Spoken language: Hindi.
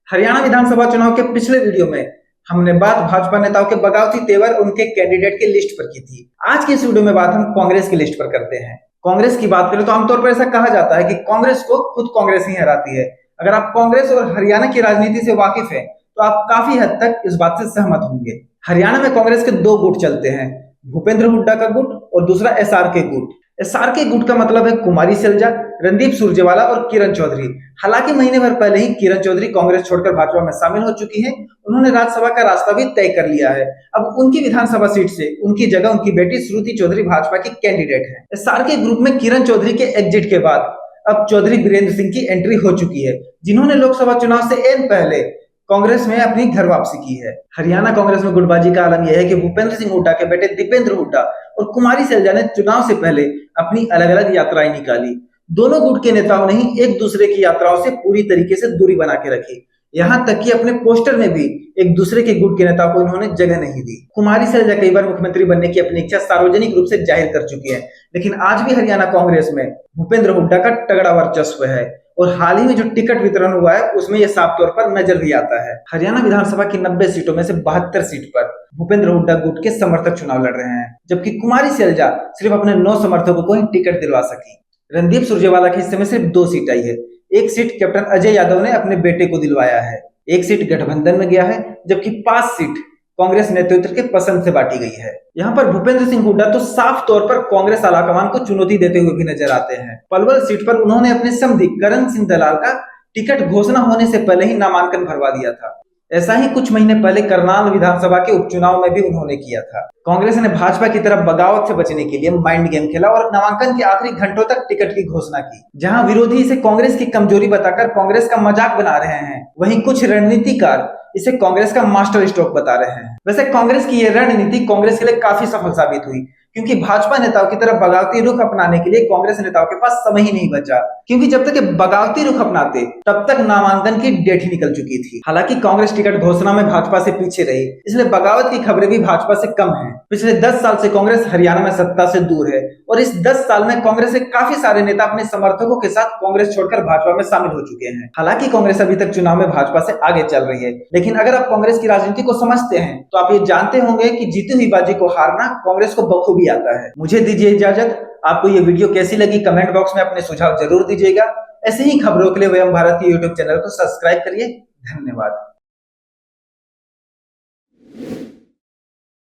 हरियाणा विधानसभा चुनाव के पिछले वीडियो में हमने बात भाजपा नेताओं के बगावती तेवर उनके कैंडिडेट की लिस्ट पर की थी। आज की इस वीडियो में बात हम कांग्रेस की लिस्ट पर करते हैं। कांग्रेस की बात करें तो आमतौर पर ऐसा कहा जाता है कि कांग्रेस को खुद कांग्रेस ही हराती है। अगर आप कांग्रेस और हरियाणा की राजनीति से वाकिफ हैं, तो आप काफी हद तक इस बात से सहमत होंगे। हरियाणा में कांग्रेस के दो गुट चलते हैं, भूपेंद्र हुड्डा का गुट और दूसरा एसआरके गुट। एसआरके गुट का मतलब है कुमारी सैलजा, रणदीप सुरजेवाला और किरण चौधरी। हालांकि महीने भर पहले ही किरण चौधरी कांग्रेस छोड़कर भाजपा में शामिल हो चुकी हैं। उन्होंने राज्यसभा का रास्ता भी तय कर लिया है। अब उनकी विधानसभा सीट से उनकी जगह उनकी बेटी श्रुति चौधरी भाजपा की कैंडिडेट है। एसआरके ग्रुप में किरण चौधरी के एग्जिट के बाद अब चौधरी बीरेंद्र सिंह की एंट्री हो चुकी है, जिन्होंने लोकसभा चुनाव से एन पहले कांग्रेस में अपनी घर वापसी की है। हरियाणा कांग्रेस में गुटबाजी का आलम यह है कि भूपेंद्र सिंह हुड्डा के बेटे दीपेंद्र हुड्डा और कुमारी सैलजा ने चुनाव से पहले अपनी अलग अलग यात्राएं निकाली। दोनों गुट के नेताओं ने ही एक दूसरे की यात्राओं से पूरी तरीके से दूरी बना के रखी। यहाँ तक कि अपने पोस्टर में भी एक दूसरे के गुट के नेताओं को इन्होंने जगह नहीं दी। कुमारी सैलजा कई बार मुख्यमंत्री बनने की अपनी इच्छा सार्वजनिक रूप से जाहिर कर चुकी है, लेकिन आज भी हरियाणा कांग्रेस में भूपेंद्र हुड्डा का तगड़ा वर्चस्व है और हाल ही में जो टिकट वितरण हुआ है उसमें यह साफ तौर पर नजर भी आता है। हरियाणा विधानसभा की 90 सीटों में से 72 सीट पर भूपेंद्र हुड्डा गुट के समर्थक चुनाव लड़ रहे हैं, जबकि कुमारी सैलजा सिर्फ अपने 9 समर्थकों को ही टिकट दिलवा सकी। रणदीप सुरजेवाला के हिस्से में सिर्फ 2 सीट आई है। एक सीट कैप्टन अजय यादव ने अपने बेटे को दिलवाया है, एक सीट गठबंधन में गया है, जबकि 5 सीट कांग्रेस नेतृत्व के पसंद से बांटी गई है। यहाँ पर भूपेंद्र सिंह हुड्डा तो साफ तौर पर कांग्रेस आलाकमान को चुनौती देते हुए भी नजर आते हैं। पलवल सीट पर उन्होंने अपने समधी करण सिंह दलाल का टिकट घोषणा होने से पहले ही नामांकन भरवा दिया था। ऐसा ही कुछ महीने पहले करनाल विधानसभा के उपचुनाव में भी उन्होंने किया था। कांग्रेस ने भाजपा की तरफ बगावत से बचने के लिए माइंड गेम खेला और नामांकन के आखिरी घंटों तक टिकट की घोषणा की। जहां विरोधी इसे कांग्रेस की कमजोरी बताकर कांग्रेस का मजाक बना रहे हैं, वहीं कुछ रणनीतिकार इसे कांग्रेस का मास्टर स्ट्रोक बता रहे हैं। वैसे कांग्रेस की यह रणनीति कांग्रेस के लिए काफी सफल साबित हुई, क्योंकि भाजपा नेताओं की तरफ बगावती रुख अपनाने के लिए कांग्रेस नेताओं के पास समय ही नहीं बचा, क्योंकि जब तक ये बगावती रुख अपनाते तब तक नामांकन की डेट ही निकल चुकी थी। हालांकि कांग्रेस टिकट घोषणा में भाजपा से पीछे रही, इसलिए बगावत की खबरें भी भाजपा से कम हैं। पिछले 10 साल से कांग्रेस हरियाणा में सत्ता से दूर है और इस 10 साल में कांग्रेस के काफी सारे नेता अपने समर्थकों के साथ कांग्रेस छोड़कर भाजपा में शामिल हो चुके हैं। हालांकि कांग्रेस अभी तक चुनाव में भाजपा से आगे चल रही है, लेकिन अगर आप कांग्रेस की राजनीति को समझते हैं तो आप ये जानते होंगे कि जीती हुई बाजी को हारना कांग्रेस को बखूबी आता है। मुझे दीजिए इजाजत। आपको ये वीडियो कैसी लगी कमेंट बॉक्स में अपने सुझाव जरूर दीजिएगा। ऐसे ही खबरों के लिए वयम भारत के यूट्यूब चैनल को सब्सक्राइब करिए। धन्यवाद।